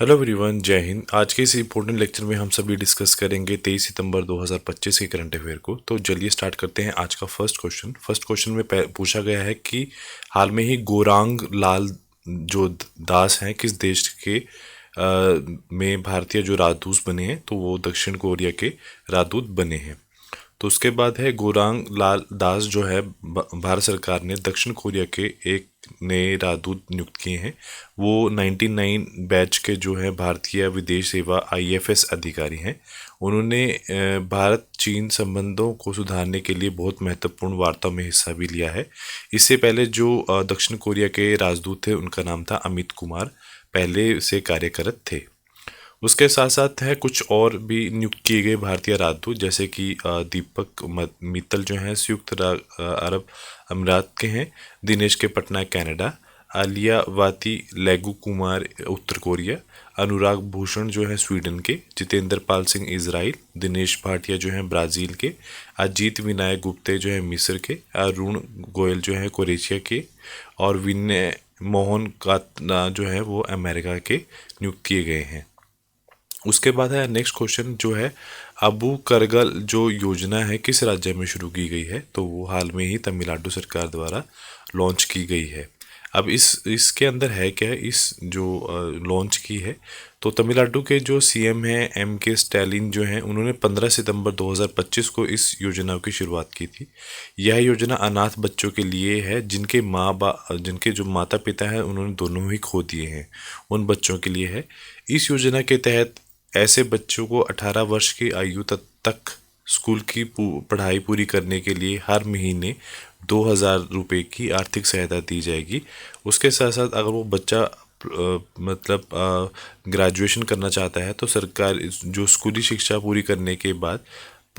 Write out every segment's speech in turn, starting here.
Hello everyone, जय हिंद। आज के इस इम्पोर्टेंट लेक्चर में हम सभी डिस्कस करेंगे 23 सितंबर 2025 के करंट अफेयर को। तो चलिए स्टार्ट करते हैं आज का फर्स्ट क्वेश्चन में पूछा गया है कि हाल में ही गोरांग लाल जो दास हैं किस देश के में भारतीय जो राजदूत बने हैं, तो वो दक्षिण कोरिया के राजदूत बने हैं। तो उसके बाद है गोरांग लाल दास जो है भारत सरकार ने दक्षिण कोरिया के एक नए राजदूत नियुक्त किए हैं। वो 99 बैच के जो है भारतीय विदेश सेवा आईएफएस अधिकारी हैं। उन्होंने भारत चीन संबंधों को सुधारने के लिए बहुत महत्वपूर्ण वार्ता में हिस्सा भी लिया है। इससे पहले जो दक्षिण कोरिया के राजदूत थे उनका नाम था अमित कुमार, पहले से कार्यरत थे। उसके साथ साथ है कुछ और भी नियुक्त किए गए भारतीय राजदूत, जैसे कि दीपक मित्तल जो हैं अरब अमीरात के हैं, दिनेश के पटनायक कनाडा, आलिया वाती लेगू कुमार उत्तर कोरिया, अनुराग भूषण जो है स्वीडन के, जितेंद्र पाल सिंह इजराइल, दिनेश भाटिया जो है ब्राज़ील के, अजीत विनायक गुप्ते जो है मिस्र के, अरुण गोयल जो है क्रोएशिया के, और विनय मोहन कातना जो है वो अमेरिका के नियुक्त किए गए हैं। उसके बाद है नेक्स्ट क्वेश्चन जो है अबू करगल जो योजना है किस राज्य में शुरू की गई है, तो वो हाल में ही तमिलनाडु सरकार द्वारा लॉन्च की गई है। अब इसके अंदर है क्या है, इस जो लॉन्च की है, तो तमिलनाडु के जो सीएम हैं के स्टैलिन जो हैं उन्होंने 15 सितंबर 2025 को इस योजना की शुरुआत की थी। यह योजना अनाथ बच्चों के लिए है जिनके जो माता पिता हैं उन्होंने दोनों ही खो दिए हैं, उन बच्चों के लिए है। इस योजना के तहत ऐसे बच्चों को 18 वर्ष की आयु तक स्कूल की पढ़ाई पूरी करने के लिए हर महीने 2,000 रुपये की आर्थिक सहायता दी जाएगी। उसके साथ साथ अगर वो बच्चा मतलब ग्रेजुएशन करना चाहता है तो सरकार जो स्कूली शिक्षा पूरी करने के बाद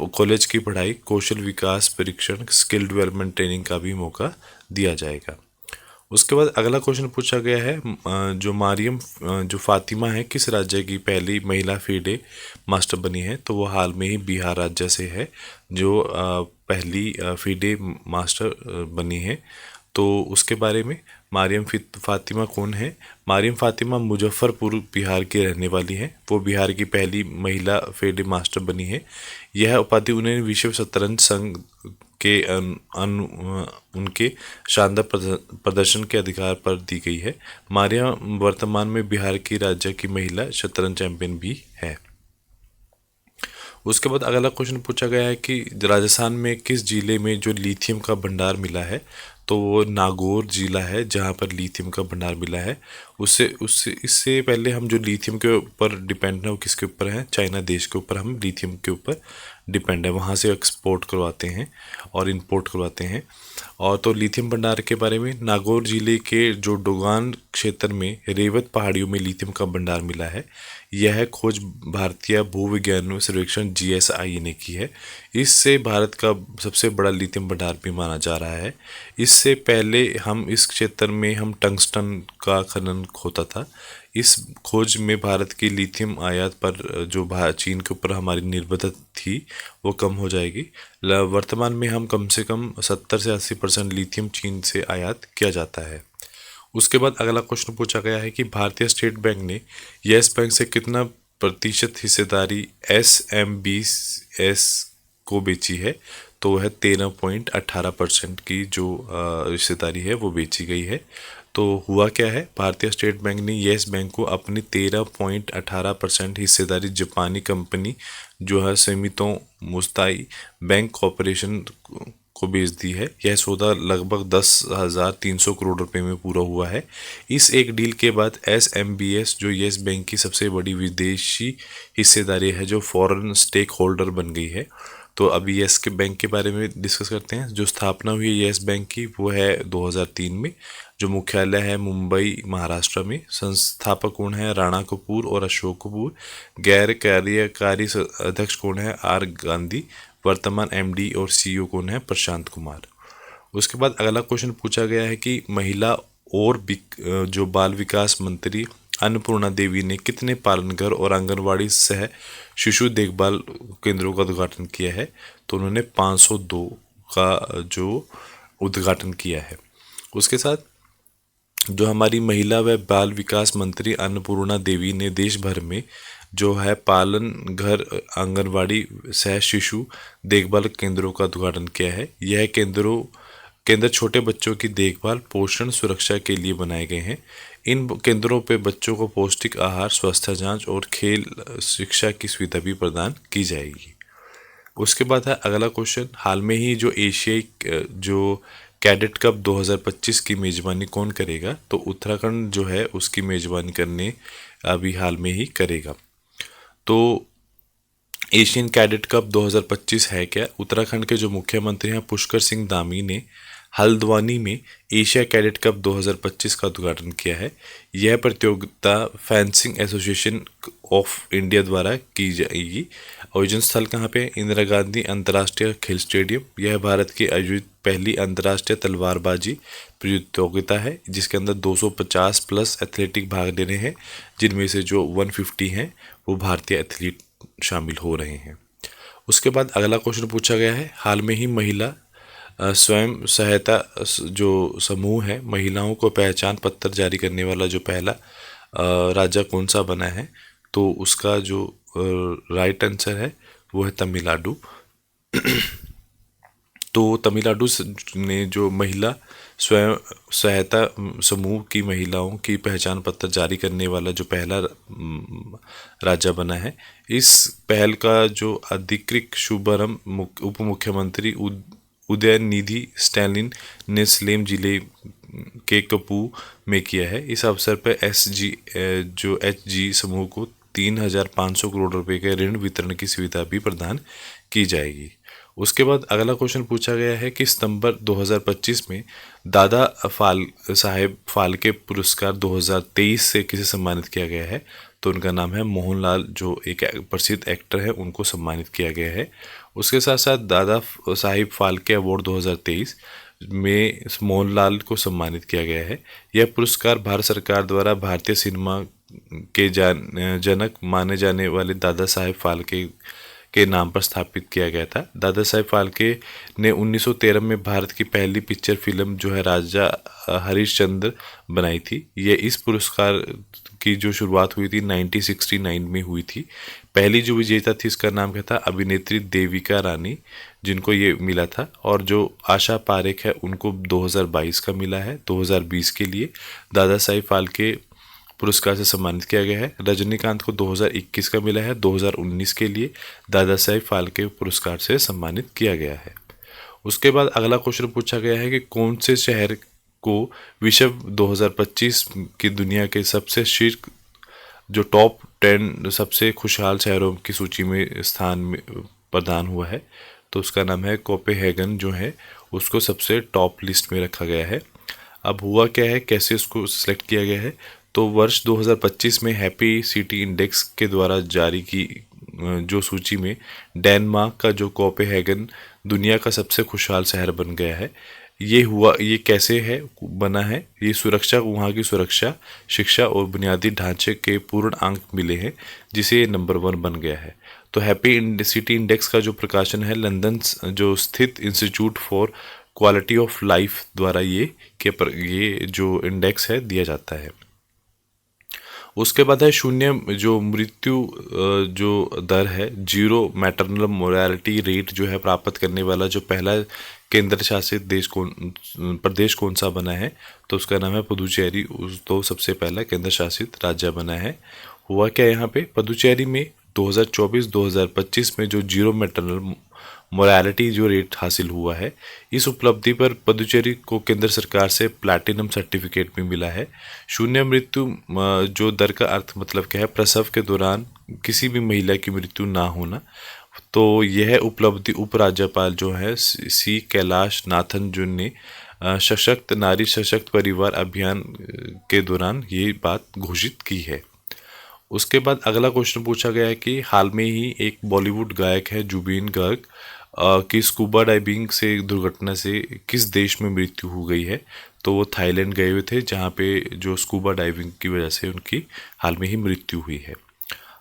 कॉलेज की पढ़ाई, कौशल विकास परीक्षण, स्किल डेवलपमेंट ट्रेनिंग का भी मौका दिया जाएगा। उसके बाद अगला क्वेश्चन पूछा गया है जो मारियम जो फातिमा है किस राज्य की पहली महिला फीडे मास्टर बनी है, तो वो हाल में ही बिहार राज्य से है जो पहली फीडे मास्टर बनी है। तो उसके बारे में फातिमा कौन है? मारियम फातिमा मुजफ्फरपुर बिहार की रहने वाली है। वो बिहार की पहली महिला फीडे मास्टर बनी है। यह उपाधि उन्हें विश्व शतरंज संघ के उनके शानदार प्रदर्शन के अधिकार पर दी गई है। मारिया वर्तमान में बिहार की राज्य की महिला शतरंज चैंपियन भी है। उसके बाद अगला क्वेश्चन पूछा गया है कि राजस्थान में किस जिले में जो लिथियम का भंडार मिला है, तो वो नागौर जिला है जहाँ पर लिथियम का भंडार मिला है। उससे उससे इससे पहले हम जो लिथियम के ऊपर डिपेंड है वो किसके ऊपर है? चाइना देश के ऊपर हम लिथियम के ऊपर डिपेंड है, वहाँ से एक्सपोर्ट करवाते हैं और इंपोर्ट करवाते हैं। और तो लिथियम भंडार के बारे में, नागौर जिले के जो डोगान क्षेत्र में रेवत पहाड़ियों में लिथियम का भंडार मिला है। यह खोज भारतीय भूविज्ञान सर्वेक्षण जीएसआई ने की है। इससे भारत का सबसे बड़ा लिथियम भंडार भी माना जा रहा है। इससे पहले हम इस क्षेत्र में हम टंगस्टन का खनन होता था। इस खोज में भारत की लिथियम आयात पर जो चीन के ऊपर हमारी निर्भरता थी वो कम हो जाएगी। वर्तमान में हम कम से कम 70 से 80% लिथियम चीन से आयात किया जाता है। उसके बाद अगला क्वेश्चन पूछा गया है कि भारतीय स्टेट बैंक ने येस बैंक से कितना प्रतिशत हिस्सेदारी SMBS को बेची है, तो वह 13.18% की जो हिस्सेदारी है वो बेची गई है। तो हुआ क्या है, भारतीय स्टेट बैंक ने येस बैंक को अपनी 13.18% हिस्सेदारी जापानी कंपनी जो है समितो मुस्ताई बैंक कॉरपोरेशन को बेच दी है। यह सौदा लगभग 10,300 करोड़ रुपए में पूरा हुआ है। इस एक डील के बाद SMBS जो येस बैंक की सबसे बड़ी विदेशी हिस्सेदारी है जो फॉरेन स्टेक होल्डर बन गई है। तो अभी येस के बैंक के बारे में डिस्कस करते हैं। जो स्थापना हुई है येस बैंक की वो है 2003 में, जो मुख्यालय है मुंबई महाराष्ट्र में। संस्थापक कौन है? राणा कपूर और अशोक कपूर। गैर कार्यकारी अध्यक्ष कौन है? R गांधी। वर्तमान MD और CEO कौन है? प्रशांत कुमार। उसके बाद अगला क्वेश्चन पूछा गया है कि महिला और जो बाल विकास मंत्री अन्नपूर्णा देवी ने कितने पालनघर और आंगनवाड़ी सह शिशु देखभाल केंद्रों का उद्घाटन किया है, तो उन्होंने 502 का जो उद्घाटन किया है। उसके साथ जो हमारी महिला व बाल विकास मंत्री अन्नपूर्णा देवी ने देश भर में जो है पालन घर आंगनवाड़ी सह शिशु देखभाल केंद्रों का उद्घाटन किया है। यह केंद्र छोटे बच्चों की देखभाल पोषण सुरक्षा के लिए बनाए गए हैं। इन केंद्रों पे बच्चों को पौष्टिक आहार, स्वास्थ्य जांच और खेल शिक्षा की सुविधा भी प्रदान की जाएगी। उसके बाद है अगला क्वेश्चन, हाल में ही जो एशियाई जो कैडेट कप 2025 की मेजबानी कौन करेगा? तो उत्तराखंड जो है उसकी मेजबानी करने अभी हाल में ही करेगा। तो एशियन कैडेट कप 2025 है क्या? उत्तराखंड के जो मुख्यमंत्री हैं पुष्कर सिंह धामी ने हल्द्वानी में एशिया कैडेट कप 2025 का उद्घाटन किया है। यह प्रतियोगिता फेंसिंग एसोसिएशन ऑफ इंडिया द्वारा की जाएगी। आयोजन स्थल कहाँ पे? इंदिरा गांधी अंतर्राष्ट्रीय खेल स्टेडियम। यह भारत की आयोजित पहली अंतर्राष्ट्रीय तलवारबाजी प्रतियोगिता है, जिसके अंदर 250 प्लस एथलेटिक भाग ले रहे हैं, जिनमें से जो 150 हैं वो भारतीय एथलीट शामिल हो रहे हैं। उसके बाद अगला क्वेश्चन पूछा गया है, हाल में ही महिला स्वयं सहायता जो समूह है, महिलाओं को पहचान पत्र जारी करने वाला जो पहला राज्य कौन सा बना है? तो उसका जो राइट आंसर है वो है तमिलनाडु। तो तमिलनाडु ने जो महिला स्वयं सहायता समूह की महिलाओं की पहचान पत्र जारी करने वाला जो पहला राज्य बना है। इस पहल का जो अधिकृत शुभारंभ उप मुख्यमंत्री उदयनिधि स्टैलिन ने सलेम जिले के कपू में किया है। इस अवसर पर एचजी समूह को 3,500 करोड़ रुपए के ऋण वितरण की सुविधा भी प्रदान की जाएगी। उसके बाद अगला क्वेश्चन पूछा गया है कि सितंबर 2025 में दादा साहेब फाल्के पुरस्कार 2023 से किसे सम्मानित किया गया है? तो उनका नाम है मोहनलाल, जो एक प्रसिद्ध एक्टर है, उनको सम्मानित किया गया है। उसके साथ साथ दादा साहिब फाल्के अवार्ड 2023 में मोहनलाल को सम्मानित किया गया है। यह पुरस्कार भारत सरकार द्वारा भारतीय सिनेमा के जनक माने जाने वाले दादा साहेब फाल्के के नाम पर स्थापित किया गया था। दादा साहेब फाल्के ने 1913 में भारत की पहली पिक्चर फिल्म जो है राजा हरिश्चंद्र बनाई थी। ये इस पुरस्कार की जो शुरुआत हुई थी 1969 में हुई थी। पहली जो विजेता थी इसका नाम क्या था? अभिनेत्री देविका रानी, जिनको ये मिला था। और जो आशा पारेख है उनको 2022 का मिला है। 2020 के लिए दादा साहेब फाल्के पुरस्कार से सम्मानित किया गया है। रजनीकांत को 2021 का मिला है। 2019 के लिए दादा साहेब फाल्के पुरस्कार से सम्मानित किया गया है। उसके बाद अगला क्वेश्चन पूछा गया है कि कौन से शहर को विश्व 2025 की दुनिया के सबसे शीर्ष जो टॉप 10 सबसे खुशहाल शहरों की सूची में स्थान में प्रदान हुआ है? तो उसका नाम है कोपेनहेगन, जो है उसको सबसे टॉप लिस्ट में रखा गया है। अब हुआ क्या है, कैसे उसको सिलेक्ट किया गया है? तो वर्ष 2025 में हैप्पी सिटी इंडेक्स के द्वारा जारी की जो सूची में डेनमार्क का जो कोपेनहेगन दुनिया का सबसे खुशहाल शहर बन गया है। ये कैसे है बना है? ये सुरक्षा, वहाँ की सुरक्षा, शिक्षा और बुनियादी ढांचे के पूर्ण अंक मिले हैं, जिसे ये नंबर 1 बन गया है। तो हैप्पी सिटी इंडेक्स का जो प्रकाशन है लंदन जो स्थित institute for quality of life द्वारा ये जो इंडेक्स है दिया जाता है। उसके बाद है शून्य जो मृत्यु जो दर है, जीरो मैटरनल मोरालिटी रेट जो है प्राप्त करने वाला जो पहला केंद्र शासित प्रदेश कौन सा बना है? तो उसका नाम है पुदुचेरी। तो सबसे पहला केंद्र शासित राज्य बना है। हुआ क्या यहाँ पे? पुदुचेरी में 2024-2025 में जो जीरो मैटरनल मोरालिटी जो रेट हासिल हुआ है, इस उपलब्धि पर पुदुचेरी को केंद्र सरकार से प्लैटिनम सर्टिफिकेट भी मिला है। शून्य मृत्यु जो दर का अर्थ मतलब क्या है? प्रसव के दौरान किसी भी महिला की मृत्यु ना होना। तो यह उपलब्धि उपराज्यपाल जो है सी कैलाश नाथन जो ने सशक्त नारी सशक्त परिवार अभियान के दौरान ये बात घोषित की है। उसके बाद अगला क्वेश्चन पूछा गया है कि हाल में ही एक बॉलीवुड गायक है जुबीन गर्ग की स्कूबा डाइविंग से दुर्घटना से किस देश में मृत्यु हो गई है? तो वो थाईलैंड गए हुए थे, जहाँ पे जो स्कूबा डाइविंग की वजह से उनकी हाल में ही मृत्यु हुई है।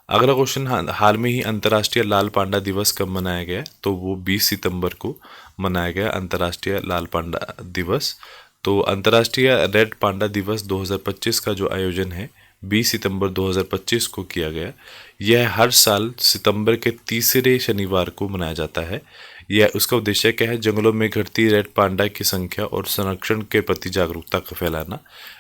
अगला क्वेश्चन, हाल में ही अंतर्राष्ट्रीय लाल पांडा दिवस कब मनाया गया? तो वो 20 सितंबर को मनाया गया अंतर्राष्ट्रीय लाल पांडा दिवस। तो अंतर्राष्ट्रीय रेड पांडा दिवस 2025 का जो आयोजन है 20 सितंबर 2025 को किया गया। यह हर साल सितंबर के तीसरे शनिवार को मनाया जाता है। यह उसका उद्देश्य क्या है? जंगलों में घटती रेड पांडा की संख्या और संरक्षण के प्रति जागरूकता का फैलाना।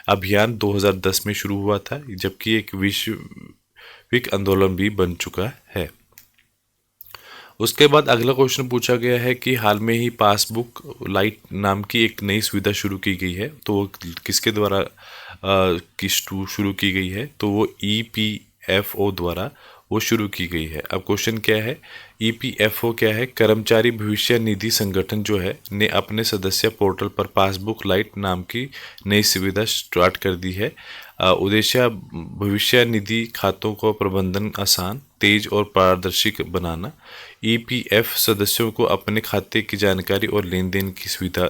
अभियान 2010 में शुरू हुआ था, जबकि एक वैश्विक आंदोलन भी बन चुका है। उसके बाद अगला क्वेश्चन पूछा गया है कि हाल में ही पासबुक लाइट नाम की एक नई सुविधा शुरू की गई है, तो वो किसके द्वारा शुरू की गई है? तो वो EPFO द्वारा वो शुरू की गई है। अब क्वेश्चन क्या है? EPFO क्या है? कर्मचारी भविष्य निधि संगठन जो है ने अपने सदस्य पोर्टल पर पासबुक लाइट नाम की नई सुविधा स्टार्ट कर दी है। उद्देश्य भविष्य निधि खातों को प्रबंधन आसान, तेज और पारदर्शी बनाना। EPF सदस्यों को अपने खाते की जानकारी और लेन देन की सुविधा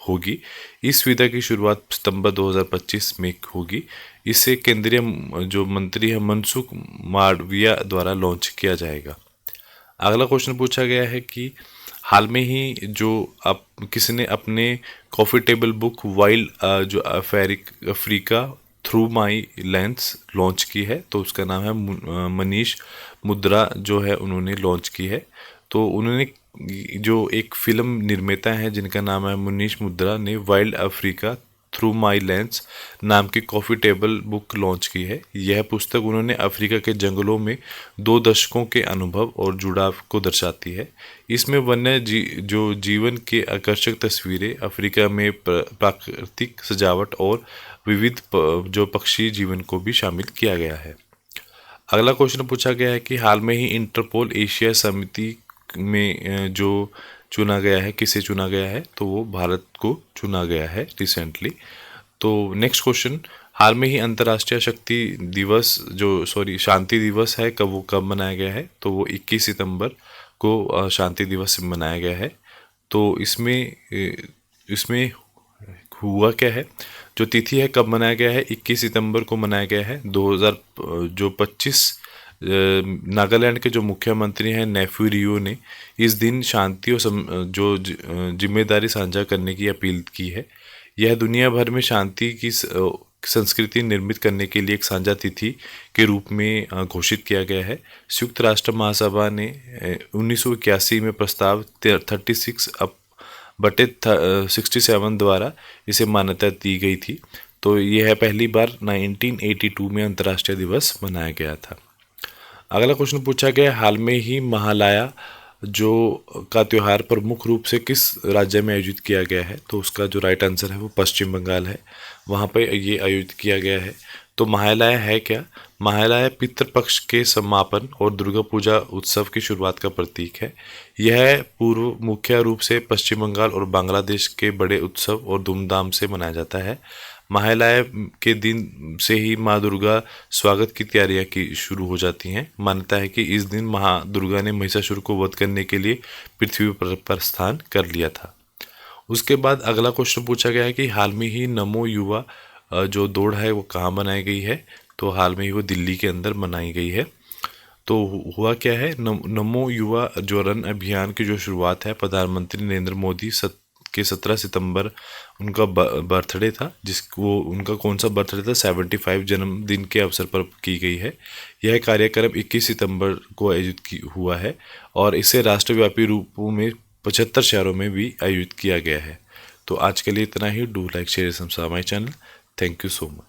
होगी। इस सुविधा की शुरुआत सितंबर 2025 में होगी। इसे केंद्रीय जो मंत्री है मनसुख मांडविया द्वारा लॉन्च किया जाएगा। अगला क्वेश्चन पूछा गया है कि हाल में ही जो किसी ने अपने कॉफी टेबल बुक वाइल्ड जो Africa through my lens launch की है, तो उसका नाम है मनीष मुद्रा जो है उन्होंने लॉन्च की है। तो उन्होंने जो एक फिल्म निर्माता है जिनका नाम है मनीष मुद्रा ने wild Africa through my lens नाम की कॉफ़ी टेबल बुक लॉन्च की है। यह पुस्तक उन्होंने अफ्रीका के जंगलों में 2 दशकों के अनुभव और जुड़ाव को दर्शाती है। इसमें वन्य जो जीवन के आकर्षक तस्वीरें, अफ्रीका में प्राकृतिक सजावट और विविध जो पक्षी जीवन को भी शामिल किया गया है। अगला क्वेश्चन पूछा गया है कि हाल में ही इंटरपोल एशिया समिति में जो चुना गया है, किसे चुना गया है? तो वो भारत को चुना गया है रिसेंटली। तो नेक्स्ट क्वेश्चन, हाल में ही अंतर्राष्ट्रीय शांति दिवस है, कब मनाया गया है? तो वो 21 सितंबर को शांति दिवस मनाया गया है। तो इसमें हुआ क्या है? जो तिथि है कब मनाया गया है? 21 सितंबर को मनाया गया है। 2025 नागालैंड के जो मुख्यमंत्री हैं नेफ्यू रियो ने इस दिन शांति और जिम्मेदारी साझा करने की अपील की है। यह दुनिया भर में शांति की संस्कृति निर्मित करने के लिए एक साझा तिथि के रूप में घोषित किया गया है। संयुक्त राष्ट्र महासभा ने 1981 में प्रस्ताव 36/67 द्वारा इसे मान्यता दी गई थी। तो यह पहली बार 1982 में अंतर्राष्ट्रीय दिवस मनाया गया था। अगला क्वेश्चन पूछा गया, हाल में ही महालया का त्यौहार प्रमुख रूप से किस राज्य में आयोजित किया गया है? तो उसका जो राइट आंसर है वो पश्चिम बंगाल है, वहाँ पर ये आयोजित किया गया है। तो महालया है क्या? महालया पितृपक्ष के समापन और दुर्गा पूजा उत्सव की शुरुआत का प्रतीक है। यह मुख्य रूप से पश्चिम बंगाल और बांग्लादेश के बड़े उत्सव और धूमधाम से मनाया जाता है। महालया के दिन से ही माँ दुर्गा स्वागत की तैयारियां शुरू हो जाती हैं। मान्यता है कि इस दिन माँ दुर्गा ने महिषासुर को वध करने के लिए पृथ्वी पर प्रस्थान कर लिया था। उसके बाद अगला क्वेश्चन पूछा गया है कि हाल में ही नमो युवा जो दौड़ है वो कहाँ बनाई गई है? तो हाल में ही वो दिल्ली के अंदर बनाई गई है। तो हुआ क्या है? नमो युवा जो रन अभियान की जो शुरुआत है प्रधानमंत्री नरेंद्र मोदी के 17 सितंबर उनका बर्थडे था, उनका कौन सा बर्थडे था? 75 जन्मदिन के अवसर पर की गई है। यह कार्यक्रम 21 सितंबर को आयोजित हुआ है और इसे राष्ट्रव्यापी रूपों में 75 शहरों में भी आयोजित किया गया है। तो आज के लिए इतना ही। Do like share subscribe my channel. Thank you so much.